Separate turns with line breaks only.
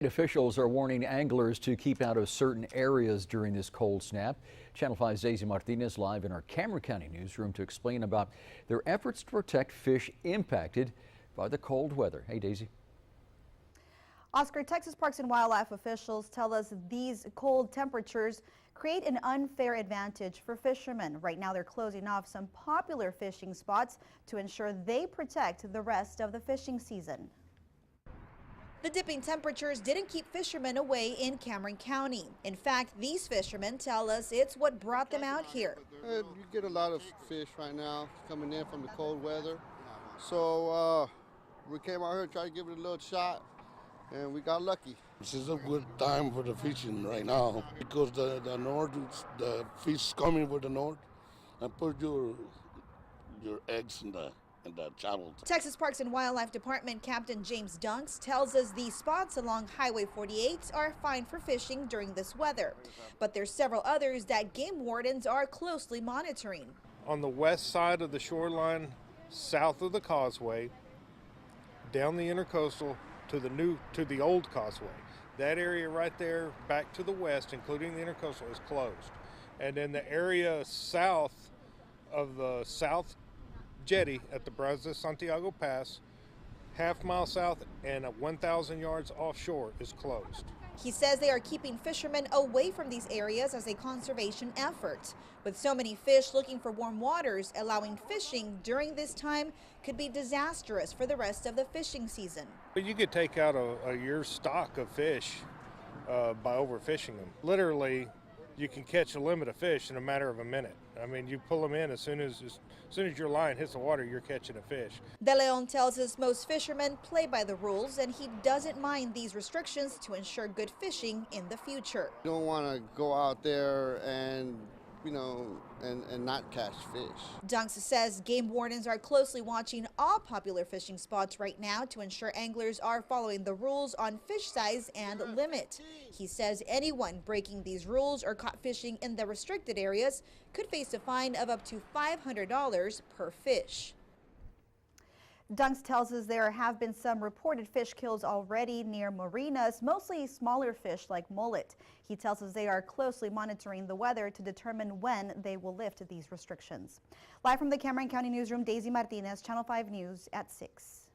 Officials are warning anglers to keep out of certain areas during this cold snap. Channel 5's Daisy Martinez live in our Cameron County newsroom to explain about their efforts to protect fish impacted by the cold weather. Hey, Daisy.
Oscar, Texas Parks and Wildlife officials tell us these cold temperatures create an unfair advantage for fishermen. Right now, they're closing off some popular fishing spots to ensure they protect the rest of the fishing season. The dipping temperatures didn't keep fishermen away in Cameron County. In fact, these fishermen tell us it's what brought them out here.
You get a lot of fish right now coming in from the cold weather. So we came out here and tried to give it a little shot, and we got lucky.
This is a good time for the fishing right now because the fish coming with the north and put your eggs in the channel.
Texas Parks and Wildlife Department Captain James Dunks tells us these spots along Highway 48 are fine for fishing during this weather. But there's several others that game wardens are closely monitoring.
On the west side of the shoreline, south of the causeway, down the intercoastal to the old causeway. That area right there back to the west, including the intercoastal, is closed. And then the area south of the south jetty at the Brazos-Santiago Pass, half-mile south and 1,000 yards offshore, is closed.
He says they are keeping fishermen away from these areas as a conservation effort. With so many fish looking for warm waters, allowing fishing during this time could be disastrous for the rest of the fishing season.
But you could take out a year's stock of fish by overfishing them. Literally, you can catch a limit of fish in a matter of a minute. I mean, you pull them in as soon as your line hits the water, you're catching a fish. De
Leon tells us most fishermen play by the rules, and he doesn't mind these restrictions to ensure good fishing in the future.
You don't want to go out there and and not catch fish.
Dunks says game wardens are closely watching all popular fishing spots right now to ensure anglers are following the rules on fish size and limit. He says anyone breaking these rules or caught fishing in the restricted areas could face a fine of up to $500 per fish. Dunks tells us there have been some reported fish kills already near marinas, mostly smaller fish like mullet. He tells us they are closely monitoring the weather to determine when they will lift these restrictions. Live from the Cameron County Newsroom, Daisy Martinez, Channel 5 News at 6.